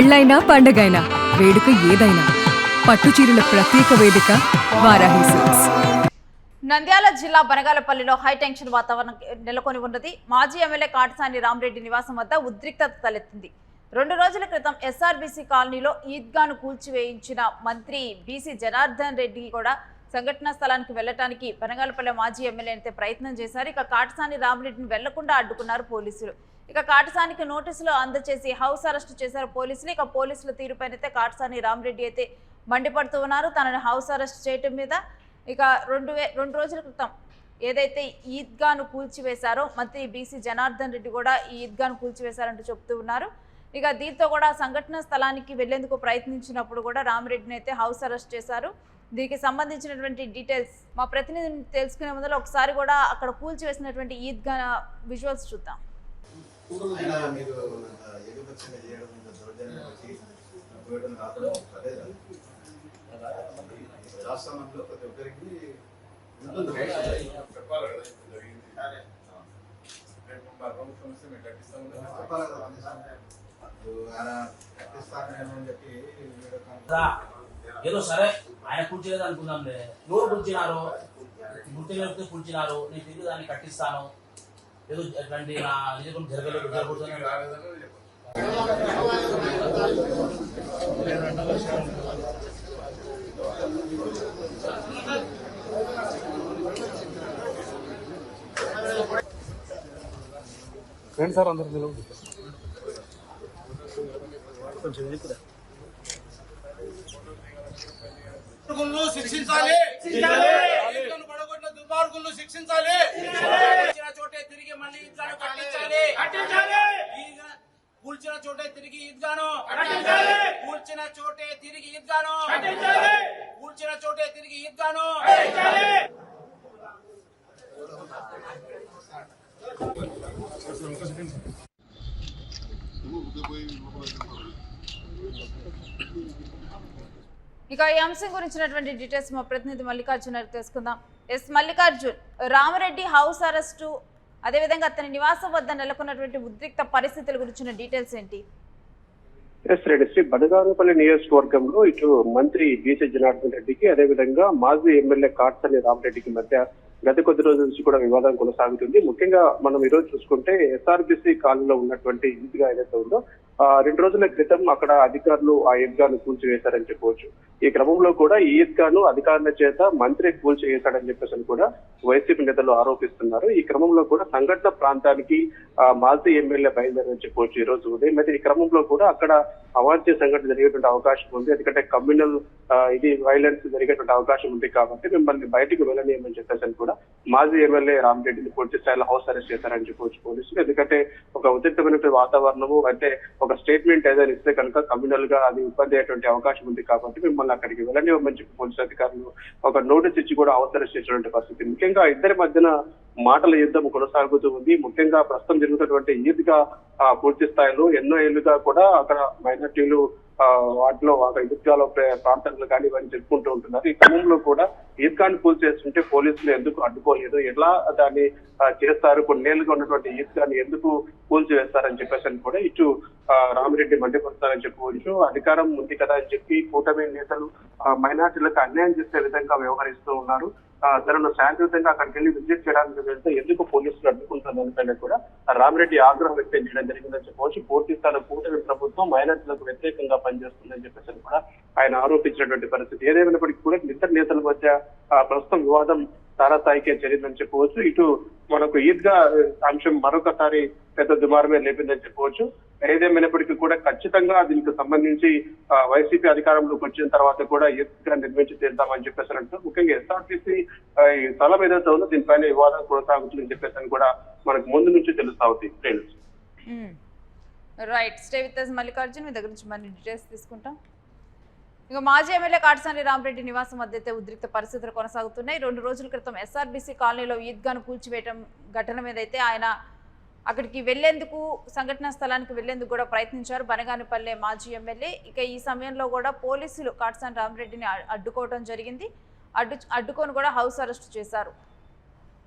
పెళ్ళైనా పండగైనా వేడుక ఏదైనా పట్టుచీరల ప్రత్యేక వేదిక వారాహి సిల్క్స్. నంద్యాల జిల్లా బనగాలపల్లిలో హైటెన్షన్ వాతావరణం నెలకొని ఉన్నది. మాజీ ఎమ్మెల్యే కాటసాని రామరెడ్డి నివాసం వద్ద ఉద్రిక్తత తలెత్తింది. 2 రోజుల క్రితం ఎస్ఆర్బీసీ కాలనీలో ఈద్గాను కూల్చివేయించిన మంత్రి బీసీ జనార్దన్ రెడ్డి కూడా సంఘటనా స్థలానికి వెళ్లడానికి బనగాలపల్లి మాజీ ఎమ్మెల్యే అయితే ప్రయత్నం చేశారు. ఇక కాటసాని రామరెడ్డిని వెళ్లకుండా అడ్డుకున్నారు పోలీసులు. ఇక కాటసానికి నోటీసులు అందజేసి హౌస్ అరెస్ట్ చేశారు పోలీసులు. ఇక పోలీసుల తీరుపైనైతే కాటసాని రామరెడ్డి అయితే మండిపడుతూ ఉన్నారు తనని హౌస్ అరెస్ట్ చేయటం మీద. ఇక 2 రోజుల క్రితం ఏదైతే ఈద్గాను కూల్చివేశారో మంత్రి బీసీ జనార్దన్ రెడ్డి కూడా ఈ ఈద్గాను కూల్చివేశారంటూ చెప్తూ ఉన్నారు. ఇక దీంతో కూడా సంఘటన స్థలానికి వెళ్లేందుకు ప్రయత్నించినప్పుడు కూడా రామరెడ్డిని అయితే హౌస్ అరెస్ట్ చేశారు. దీనికి సంబంధించినటువంటి డీటెయిల్స్ మా ప్రతినిధిని తెలుసుకునే ముందు ఒకసారి కూడా అక్కడ కూల్చివేసినటువంటి ఈద్గా విజువల్స్ చూద్దాం. రాష్ట్రంలో ప్రతి ఒక్కరికి చెప్పాలి కదా, ప్రభుత్వం వస్తే మేము కట్టిస్తామని చెప్పి ఏదో సరే ఆయన కూర్చోలేదు అనుకుందాంలే. ఎవరు కూర్చున్నారు, గుర్తు లేకపోతే కూర్చున్నారు, నేను తిరిగి దాన్ని కట్టిస్తాను ఏదో అట్లాంటి నా నిజం జరగలేదు జరగకూడదు. ఫ్రెండ్స్ సార్ అందరూ నిలబడి కొంచెం శిక్షించాలి, పడగొట్టిన దుర్మార్గులను శిక్షించాలి, చోటే తిరిగి మళ్ళీ ఈద్గాను కట్టించాలి, కూల్చిన చోటే తిరిగి ఈద్గాను, కూల్చిన చోటే తిరిగి ఈద్గాను, కూల్చిన చోటే తిరిగి ఈద్గాను. ఇక ఈ అంశం గురించినటువంటి డీటెయిల్స్ మా ప్రతినిధి మల్లికార్జున్ తెలుసుకుందాం. Yes Mallikarjun, Ramareddy house arrest అదేవిధంగా అతని నివాసం వద్ద నెలకొన్నటువంటి ఉద్రిక్త పరిస్థితుల గురించిన డీటెయిల్స్ ఏంటి? శ్రీ బనగానపల్లి నియోజకవర్గంలో ఇటు మంత్రి బీసీ జనార్దన్ రెడ్డికి అదేవిధంగా మాజీ ఎమ్మెల్యే కాటసాని రామరెడ్డికి మధ్య గత కొద్ది రోజుల నుంచి కూడా వివాదం కొనసాగుతుంది. ముఖ్యంగా మనం ఈరోజు చూసుకుంటే ఎస్ఆర్బీసీ కాలనీలో ఉన్నటువంటి ఈద్గా ఏదైతే ఉందో 2 రోజుల క్రితం అక్కడ అధికారులు ఆ ఈద్గాను కూల్చివేశారని చెప్పవచ్చు. ఈ క్రమంలో కూడా ఈ ఈద్గాను అధికారుల చేత మంత్రి కూల్చివేశాడని చెప్పేసి కూడా వైసీపీ నేతలు ఆరోపిస్తున్నారు. ఈ క్రమంలో కూడా సంఘటన ప్రాంతానికి మాజీ ఎమ్మెల్యే బయలుదేరని చెప్పవచ్చు ఈ రోజు ఉదయం. అయితే ఈ క్రమంలో కూడా అక్కడ అవాంఛనీయ సంఘటన జరిగేటువంటి అవకాశం ఉంది. ఎందుకంటే కమ్యూనల్ వైలెన్స్ జరిగేటువంటి అవకాశం ఉంది కాబట్టి మిమ్మల్ని బయటకు వెళ్ళనీయమని చెప్పేసి కూడా మాజీ ఎమ్మెల్యే రామరెడ్డిని పూర్తి స్థాయిలో హౌస్ అరెస్ట్ చేశారని చెప్పవచ్చు పోలీసులు. ఎందుకంటే ఒక ఉద్రిక్తమైనటువంటి వాతావరణము అంటే ఒక స్టేట్మెంట్ ఏదైనా ఇస్తే కనుక కమ్యూనల్ గా అది ఇబ్బంది అయ్యేటువంటి అవకాశం ఉంది కాబట్టి మిమ్మల్ని అక్కడికి వెళ్ళనివ్వమని చెప్పి పోలీసు అధికారులు ఒక నోటీస్ ఇచ్చి కూడా హౌస్ అరెస్ట్ చేసినటువంటి పరిస్థితి. ముఖ్యంగా ఇద్దరి మధ్యన మాటల యుద్ధం కొనసాగుతూ ఉంది. ముఖ్యంగా ప్రస్తుతం జరుగుతున్నటువంటి ఈద్గా పూర్తి స్థాయిలో ఎన్నో ఏళ్లుగా కూడా అక్కడ మైనార్టీలు వాటిలో ఈద్గాలో ప్రాంతాలను కానీ ఇవన్నీ చెప్పుకుంటూ ఉంటున్నారు. ఈ క్రమంలో కూడా ఈద్గాన్ని కూల్చేస్తుంటే పోలీసులు ఎందుకు అడ్డుకోలేదు, ఎలా దాన్ని చేస్తారు, కొన్నేళ్లుగా ఉన్నటువంటి ఈద్గాన్ని ఎందుకు కూల్చివేస్తారని చెప్పేసి కూడా ఇటు రామిరెడ్డి మండిపడతారని చెప్పవచ్చు. అధికారం ఉంది కదా అని చెప్పి కూటమి నేతలు మైనార్టీలకు అన్యాయం చేసే విధంగా వ్యవహరిస్తూ ఉన్నారు. తనను శాంతియుతంగా అక్కడికి వెళ్ళి విజిట్ చేయడానికి వెళ్తే ఎందుకు పోలీసులు అడ్డుకుంటుందని కూడా రామిరెడ్డి ఆగ్రహం వ్యక్తం చేయడం జరిగిందని చెప్పవచ్చు. పూర్తి స్థాయి కూటమి ప్రభుత్వం మైనార్టీలకు వ్యతిరేకంగా పనిచేస్తుందని చెప్పేసి కూడా ఆయన ఆరోపించినటువంటి పరిస్థితి. ఏదేమైనప్పటికీ కూడా ఇద్దరు నేతల మధ్య ప్రస్తుతం వివాదం తారాస్థాయికే చేరిందని చెప్పవచ్చు. ఇటు మనకు ఈద్గా అంశం మరొకసారి పెద్ద దుమారమే లేపిందని చెప్పవచ్చు. ఏదేమైనప్పటికీ కూడా ఖచ్చితంగా దీనికి సంబంధించి వైసీపీ అధికారంలోకి వచ్చిన తర్వాత కూడా ఈద్గా నిర్మించి తీద్దామని చెప్పేసి అంటారు. ముఖ్యంగా ఎస్ఆర్టీసీ స్థలం ఏదైతే ఉందో దీనిపైన వివాదం కొనసాగుతుందని చెప్పేసి కూడా మనకు ముందు నుంచి తెలుస్తా ఉంది. Right, stay with us Mallikarjun. మీ దగ్గర నుంచి మరిన్ని డీటెయిల్స్ తీసుకుంటాం. ఇక మాజీ ఎమ్మెల్యే కాటసాని రామరెడ్డి నివాసం మధ్య అయితే ఉద్రిక్త పరిస్థితులు కొనసాగుతున్నాయి. 2 రోజుల క్రితం ఎస్ఆర్బీసీ కాలనీలో ఈద్గాను కూల్చివేయడం ఘటన మీద అయితే ఆయన అక్కడికి వెళ్లేందుకు సంఘటనా స్థలానికి వెళ్లేందుకు కూడా ప్రయత్నించారు బనగానపల్లె మాజీ ఎమ్మెల్యే. ఇక ఈ సమయంలో కూడా పోలీసులు కాటసాని రామరెడ్డిని అడ్డుకోవడం జరిగింది. అడ్డుకొని కూడా హౌస్ అరెస్ట్ చేశారు.